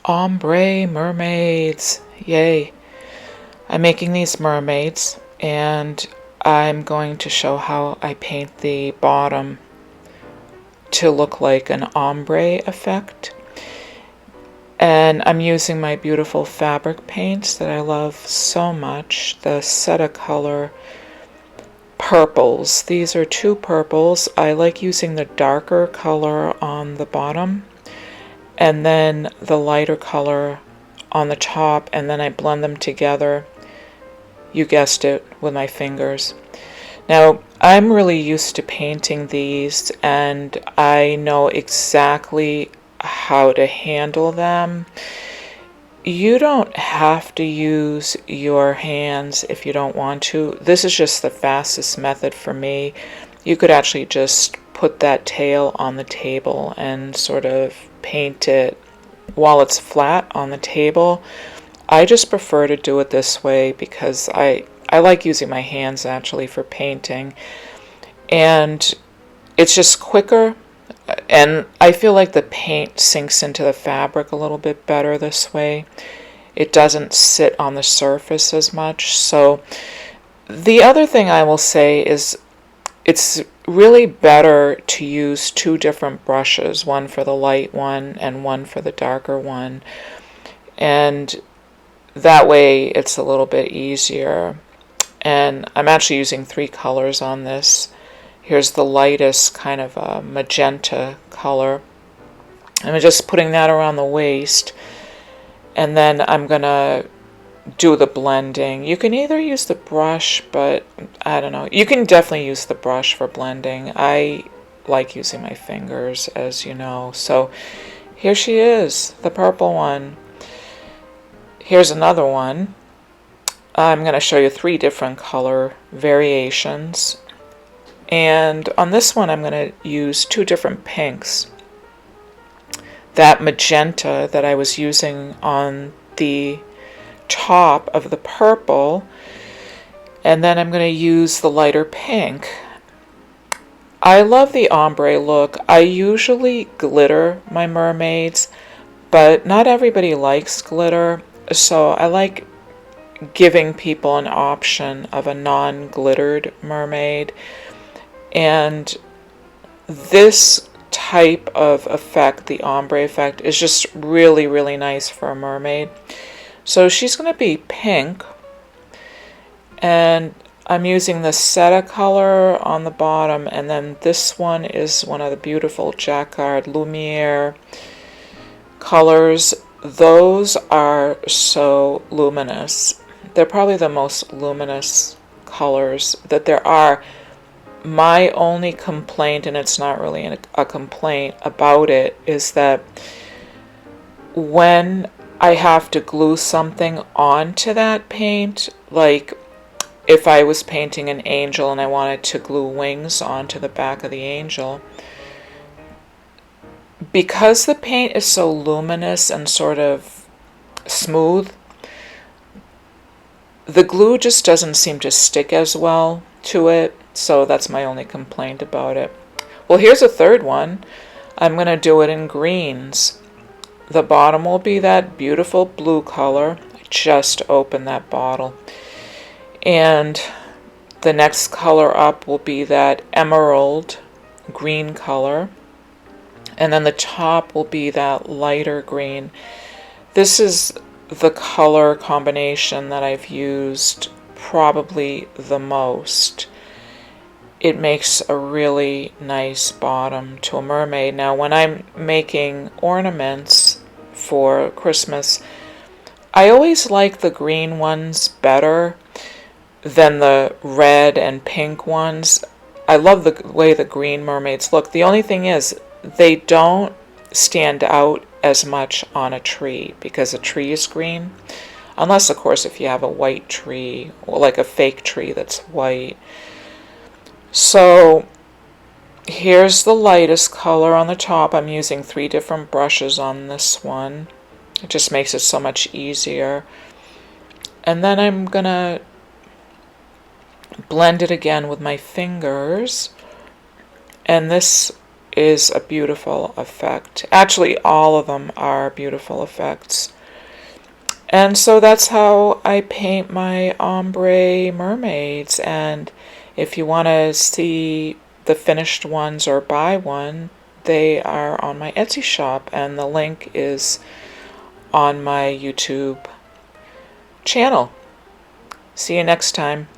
Ombre mermaids. Yay. I'm making these mermaids and I'm going to show how I paint the bottom to look like an ombre effect. And I'm using my beautiful fabric paints that I love so much, the Color purples. These are two purples. I like using the darker color on the bottom and then the lighter color on the top, and then I blend them together. You guessed it, with my fingers. Now, I'm really used to painting these and I know exactly how to handle them. You don't have to use your hands if you don't want to. This is just the fastest method for me. You could actually just put that tail on the table and sort of paint it while it's flat on the table. I just prefer to do it this way because I like using my hands actually for painting, and it's just quicker, and I feel like the paint sinks into the fabric a little bit better this way. It doesn't sit on the surface as much. So the other thing I will say is it's really better to use two different brushes, one for the light one and one for the darker one, and that way it's a little bit easier. And I'm actually using three colors on this. Here's the lightest kind of a magenta color. I'm just putting that around the waist, and then I'm gonna do the blending. You can either use the brush, but I don't know. You can definitely use the brush for blending. I like using my fingers, as you know. So here she is, the purple one. Here's another one. I'm going to show you three different color variations. And on this one, I'm going to use two different pinks. That magenta that I was using on the top of the purple, and then I'm going to use the lighter pink. I love the ombre look. I usually glitter my mermaids, but not everybody likes glitter, so I like giving people an option of a non-glittered mermaid. And this type of effect, the ombre effect, is just really, really nice for a mermaid. So she's going to be pink, and I'm using the color on the bottom, and then this one is one of the beautiful Jacquard Lumiere colors. Those are so luminous. They're probably the most luminous colors that there are. My only complaint, and it's not really a complaint about it, is that when I have to glue something onto that paint, like if I was painting an angel and I wanted to glue wings onto the back of the angel, because the paint is so luminous and sort of smooth, the glue just doesn't seem to stick as well to it, so that's my only complaint about it. Well, here's a third one. I'm going to do it in greens. The bottom will be that beautiful blue color. I just opened that bottle. And the next color up will be that emerald green color. And then the top will be that lighter green. This is the color combination that I've used probably the most. It makes a really nice bottom to a mermaid. Now, when I'm making ornaments for Christmas, I always like the green ones better than the red and pink ones. I love the way the green mermaids look. The only thing is, they don't stand out as much on a tree because a tree is green, unless of course if you have a white tree, or like a fake tree that's white. So here's the lightest color on the top. I'm using three different brushes on this one. It just makes it so much easier. And then I'm gonna blend it again with my fingers, and this is a beautiful effect. Actually, all of them are beautiful effects. And so that's how I paint my ombre mermaids. And if you want to see the finished ones or buy one, they are on my Etsy shop, and the link is on my YouTube channel. See you next time.